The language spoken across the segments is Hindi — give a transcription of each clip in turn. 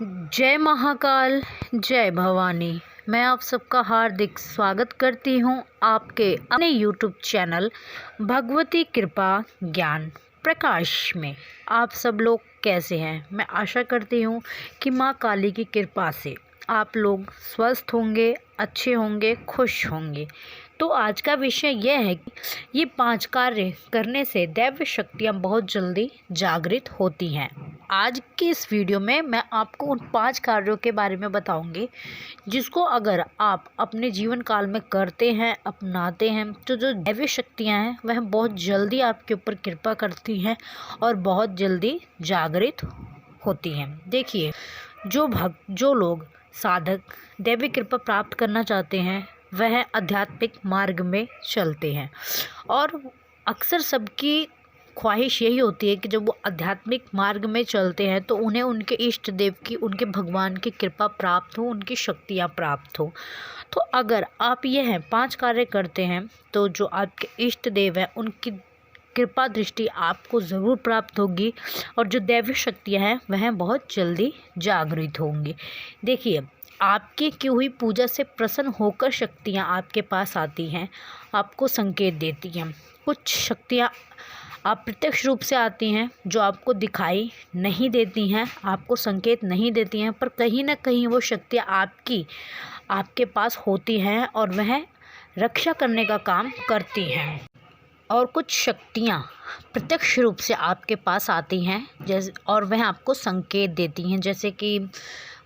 जय महाकाल, जय भवानी। मैं आप सबका हार्दिक स्वागत करती हूँ आपके अपने YouTube चैनल भगवती कृपा ज्ञान प्रकाश में। आप सब लोग कैसे हैं? मैं आशा करती हूँ कि माँ काली की कृपा से आप लोग स्वस्थ होंगे, अच्छे होंगे, खुश होंगे। तो आज का विषय यह है कि ये 5 कार्य करने से दैवी शक्तियाँ बहुत जल्दी जागृत होती हैं। आज की इस वीडियो में मैं आपको उन 5 कार्यों के बारे में बताऊंगी जिसको अगर आप अपने जीवन काल में करते हैं, अपनाते हैं, तो जो दैवी शक्तियां हैं वह बहुत जल्दी आपके ऊपर कृपा करती हैं और बहुत जल्दी जागृत होती हैं। देखिए, जो लोग साधक दैवी कृपा प्राप्त करना चाहते हैं वह आध्यात्मिक मार्ग में चलते हैं और अक्सर सबकी ख्वाहिश यही होती है कि जब वो आध्यात्मिक मार्ग में चलते हैं तो उन्हें उनके इष्ट देव की, उनके भगवान की कृपा प्राप्त हो, उनकी शक्तियाँ प्राप्त हो। तो अगर आप यह 5 कार्य करते हैं तो जो आपके इष्ट देव हैं उनकी कृपा दृष्टि आपको ज़रूर प्राप्त होगी और जो दैवी शक्तियाँ हैं वह बहुत जल्दी जागृत होंगी। देखिए, आपकी की हुई पूजा से प्रसन्न होकर शक्तियाँ आपके पास आती हैं, आपको संकेत देती हैं। कुछ शक्तियाँ अप्रत्यक्ष रूप से आती हैं जो आपको दिखाई नहीं देती हैं, आपको संकेत नहीं देती हैं, पर कहीं ना कहीं वो शक्तियाँ आपके पास होती हैं और वह रक्षा करने का काम करती हैं। और कुछ शक्तियाँ प्रत्यक्ष रूप से आपके पास आती हैं जैसे, और वह आपको संकेत देती हैं, जैसे कि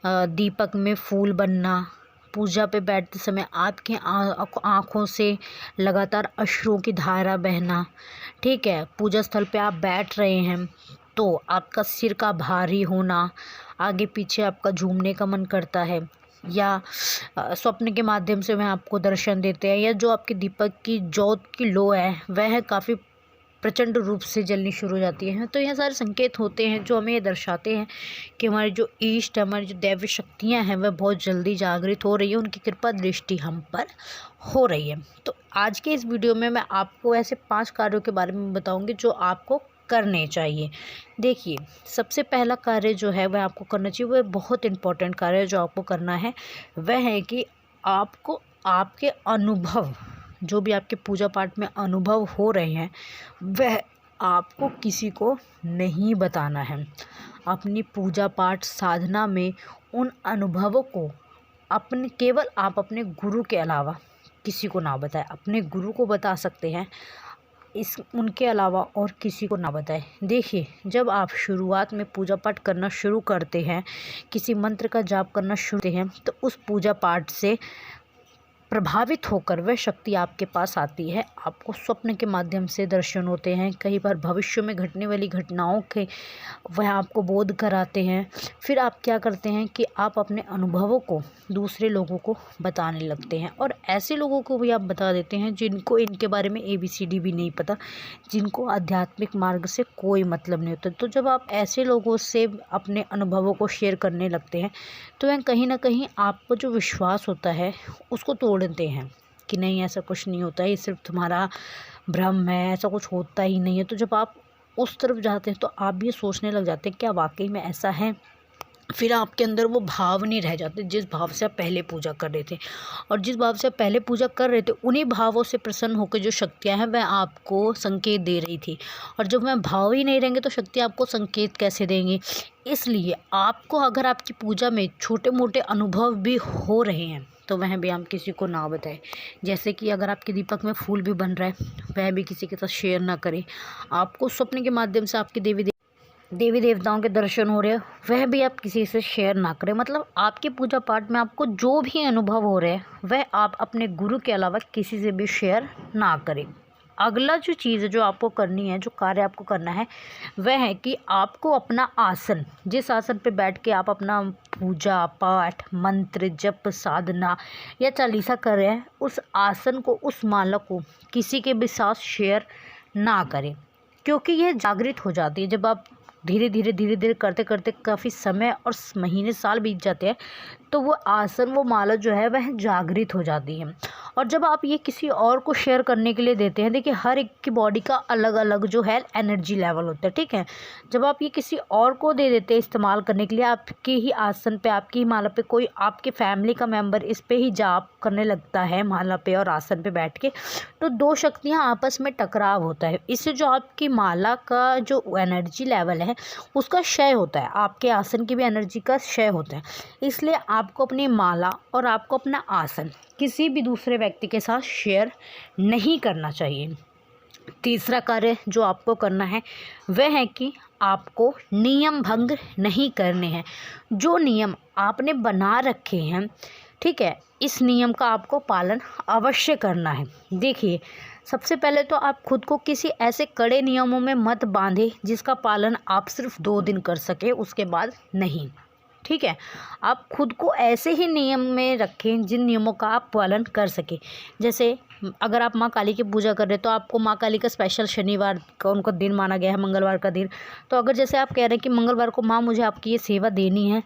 दीपक में फूल बनना, पूजा पे बैठते समय आपकी आँखों से लगातार अश्रुओं की धारा बहना। ठीक है, पूजा स्थल पे आप बैठ रहे हैं तो आपका सिर का भारी होना, आगे पीछे आपका झूमने का मन करता है, या स्वप्न के माध्यम से वह आपको दर्शन देते हैं, या जो आपके दीपक की ज्योत की लो है वह काफ़ी प्रचंड रूप से जलनी शुरू हो जाती है। तो यह सारे संकेत होते हैं जो हमें ये दर्शाते हैं कि हमारे जो इष्ट, हमारी जो दैवी शक्तियाँ हैं वह बहुत जल्दी जागृत हो रही है, उनकी कृपा दृष्टि हम पर हो रही है। तो आज के इस वीडियो में मैं आपको ऐसे 5 कार्यों के बारे में बताऊँगी जो आपको करने चाहिए। देखिए, सबसे पहला कार्य जो है वह आपको करना चाहिए, वह बहुत इम्पोर्टेंट कार्य है जो आपको करना है। वह है कि आपको आपके अनुभव, जो भी आपके पूजा पाठ में अनुभव हो रहे हैं वह आपको किसी को नहीं बताना है। अपनी पूजा पाठ साधना में उन अनुभवों को केवल आप अपने गुरु के अलावा किसी को ना बताएं। अपने गुरु को बता सकते हैं, उनके अलावा और किसी को ना बताएं। देखिए, जब आप शुरुआत में पूजा पाठ करना शुरू करते हैं, किसी मंत्र का जाप करना शुरू करते हैं, तो उस पूजा पाठ से प्रभावित होकर वह शक्ति आपके पास आती है। आपको स्वप्न के माध्यम से दर्शन होते हैं, कई बार भविष्य में घटने वाली घटनाओं के वह आपको बोध कराते हैं। फिर आप क्या करते हैं कि आप अपने अनुभवों को दूसरे लोगों को बताने लगते हैं, और ऐसे लोगों को भी आप बता देते हैं जिनको इनके बारे में ABCD भी नहीं पता, जिनको आध्यात्मिक मार्ग से कोई मतलब नहीं होता। तो जब आप ऐसे लोगों से अपने अनुभवों को शेयर करने लगते हैं तो वह कहीं ना कहीं आपको जो विश्वास होता है उसको तोड़ते हैं कि नहीं, ऐसा कुछ नहीं होता है, ये सिर्फ तुम्हारा भ्रम है, ऐसा कुछ होता ही नहीं है। तो जब आप उस तरफ जाते हैं तो आप भी सोचने लग जाते हैं क्या वाकई में ऐसा है। फिर आपके अंदर वो भाव नहीं रह जाते जिस भाव से आप पहले पूजा कर रहे थे, और जिस भाव से आप पहले पूजा कर रहे थे उन्हीं भावों से प्रसन्न होकर जो शक्तियाँ हैं वह आपको संकेत दे रही थी। और जब वह भाव ही नहीं रहेंगे तो शक्तियाँ आपको संकेत कैसे देंगी। इसलिए आपको, अगर आपकी पूजा में छोटे मोटे अनुभव भी हो रहे हैं तो वह भी आप किसी को ना बताएं। जैसे कि अगर आपके दीपक में फूल भी बन रहा है वह भी किसी के साथ शेयर ना करें। आपको स्वप्न के माध्यम से आपके देवी देवताओं के दर्शन हो रहे हैं वह भी आप किसी से शेयर ना करें। मतलब आपके पूजा पाठ में आपको जो भी अनुभव हो रहे हैं वह आप अपने गुरु के अलावा किसी से भी शेयर ना करें। अगला जो चीज़ है जो आपको करनी है, जो कार्य आपको करना है, वह है कि आपको अपना आसन, जिस आसन पे बैठ के आप अपना पूजा पाठ, मंत्र जप, साधना या चालीसा कर रहे हैं, उस आसन को, उस माला को किसी के भी साथ शेयर ना करें, क्योंकि यह जागृत हो जाती है। जब आप धीरे धीरे करते करते काफ़ी समय और महीने साल बीत जाते हैं तो वो आसन, वो माला जो है वह जागृत हो जाती है। और जब आप ये किसी और को शेयर करने के लिए देते हैं, देखिए हर एक की बॉडी का अलग अलग जो है एनर्जी लेवल होता है, ठीक है। जब आप ये किसी और को दे देते हैं इस्तेमाल करने के लिए, आपके ही आसन पे, आपकी ही माला पे कोई आपके फैमिली का मेंबर इस पे ही जाप करने लगता है माला पे और आसन पे बैठ के, तो दो शक्तियाँ आपस में टकराव होता है। इससे जो आपकी माला का जो एनर्जी लेवल है उसका क्षय होता है, आपके आसन की भी एनर्जी का क्षय होता है। इसलिए आपको अपनी माला और आपको अपना आसन किसी भी दूसरे व्यक्ति के साथ शेयर नहीं करना चाहिए। तीसरा कार्य जो आपको करना है वह है कि आपको नियम भंग नहीं करने हैं। जो नियम आपने बना रखे हैं, ठीक है, इस नियम का आपको पालन अवश्य करना है। देखिए, सबसे पहले तो आप खुद को किसी ऐसे कड़े नियमों में मत बांधे जिसका पालन आप सिर्फ 2 दिन कर सके, उसके बाद नहीं, ठीक है। आप खुद को ऐसे ही नियम में रखें जिन नियमों का आप पालन कर सकें। जैसे अगर आप माँ काली की पूजा कर रहे हैं तो आपको माँ काली का स्पेशल शनिवार का उनका दिन माना गया है, मंगलवार का दिन। तो अगर जैसे आप कह रहे हैं कि मंगलवार को माँ मुझे आपकी ये सेवा देनी है,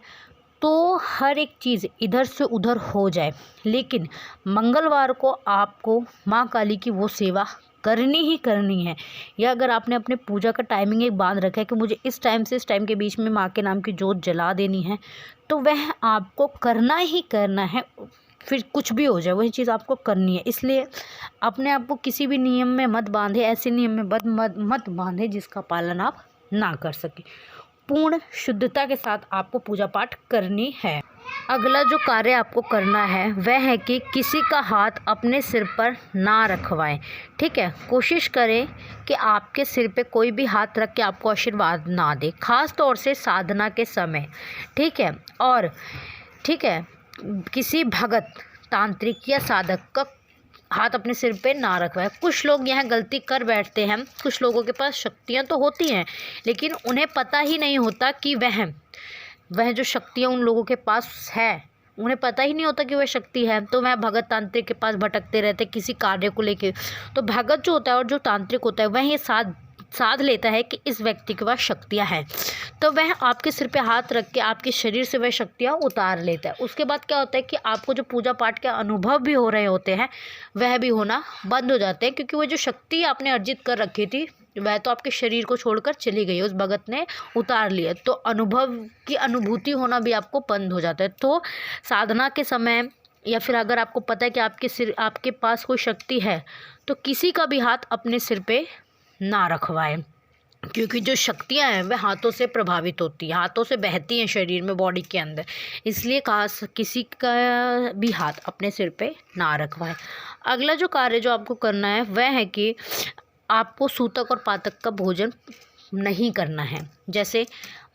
तो हर एक चीज़ इधर से उधर हो जाए, लेकिन मंगलवार को आपको माँ काली की वो सेवा करनी ही करनी है। या अगर आपने अपने पूजा का टाइमिंग एक बांध रखा है कि मुझे इस टाइम से इस टाइम के बीच में माँ के नाम की जोत जला देनी है, तो वह आपको करना ही करना है, फिर कुछ भी हो जाए वही चीज़ आपको करनी है। इसलिए अपने आप को किसी भी नियम में मत बांधे, ऐसे नियम में मत बांधे जिसका पालन आप ना कर सके। पूर्ण शुद्धता के साथ आपको पूजा पाठ करनी है। अगला जो कार्य आपको करना है वह है कि किसी का हाथ अपने सिर पर ना रखवाएं, ठीक है। कोशिश करें कि आपके सिर पे कोई भी हाथ रख के आपको आशीर्वाद ना दे, खास तौर से साधना के समय, ठीक है। और ठीक है, किसी भगत, तांत्रिक या साधक का हाथ अपने सिर पे ना रखवाए। कुछ लोग यह गलती कर बैठते हैं, कुछ लोगों के पास शक्तियाँ तो होती हैं लेकिन उन्हें पता ही नहीं होता कि वह जो शक्तियाँ उन लोगों के पास है, उन्हें पता ही नहीं होता कि वह शक्ति है, तो वह भगत तांत्रिक के पास भटकते रहते किसी कार्य को लेके। तो भगत जो होता है और जो तांत्रिक होता है वह ये साध लेता है कि इस व्यक्ति के पास शक्तियाँ हैं, तो वह आपके सिर पे हाथ रख के आपके शरीर से वह शक्तियाँ उतार लेता है। उसके बाद क्या होता है कि आपको जो पूजा पाठ के अनुभव भी हो रहे होते हैं वह भी होना बंद हो जाते हैं, क्योंकि वह जो शक्ति आपने अर्जित कर रखी थी वह तो आपके शरीर को छोड़कर चली गई, उस भगत ने उतार लिया, तो अनुभव की अनुभूति होना भी आपको बंद हो जाता है। तो साधना के समय या फिर अगर आपको पता है कि आपके पास कोई शक्ति है, तो किसी का भी हाथ अपने सिर पे ना रखवाएं, क्योंकि जो शक्तियाँ हैं वह हाथों से प्रभावित होती हैं, हाथों से बहती हैं शरीर में, बॉडी के अंदर। इसलिए खास किसी का भी हाथ अपने सिर पे ना रखवाएं। अगला जो कार्य जो आपको करना है वह है कि आपको सूतक और पातक का भोजन नहीं करना है। जैसे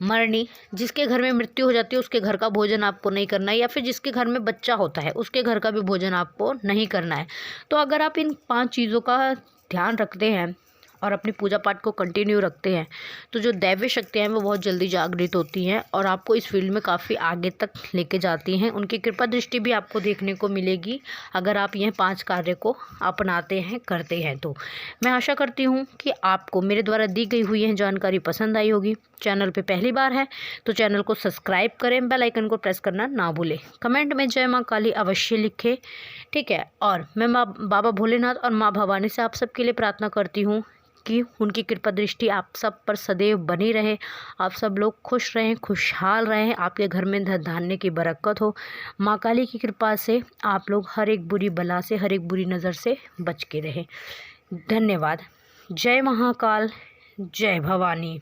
मरनी, जिसके घर में मृत्यु हो जाती है उसके घर का भोजन आपको नहीं करना है, या फिर जिसके घर में बच्चा होता है उसके घर का भी भोजन आपको नहीं करना है। तो अगर आप इन 5 चीज़ों का ध्यान रखते हैं और अपनी पूजा पाठ को कंटिन्यू रखते हैं, तो जो दैवीय शक्तियाँ हैं वो बहुत जल्दी जागृत होती हैं और आपको इस फील्ड में काफ़ी आगे तक लेके जाती हैं। उनकी कृपा दृष्टि भी आपको देखने को मिलेगी अगर आप यह 5 कार्य को अपनाते हैं, करते हैं। तो मैं आशा करती हूँ कि आपको मेरे द्वारा दी गई हुई यह जानकारी पसंद आई होगी। चैनल पर पहली बार है तो चैनल को सब्सक्राइब करें, बेल आइकन को प्रेस करना ना भूलें, कमेंट में जय माँ काली अवश्य लिखें, ठीक है। और मैं बाबा भोलेनाथ और माँ भवानी से आप सबके लिए प्रार्थना करती हूँ कि उनकी कृपा दृष्टि आप सब पर सदैव बनी रहे, आप सब लोग खुश रहें, खुशहाल रहें, आपके घर में धन धान्य की बरकत हो। माँ काली की कृपा से आप लोग हर एक बुरी बला से, हर एक बुरी नज़र से बच के रहें। धन्यवाद। जय महाकाल, जय भवानी।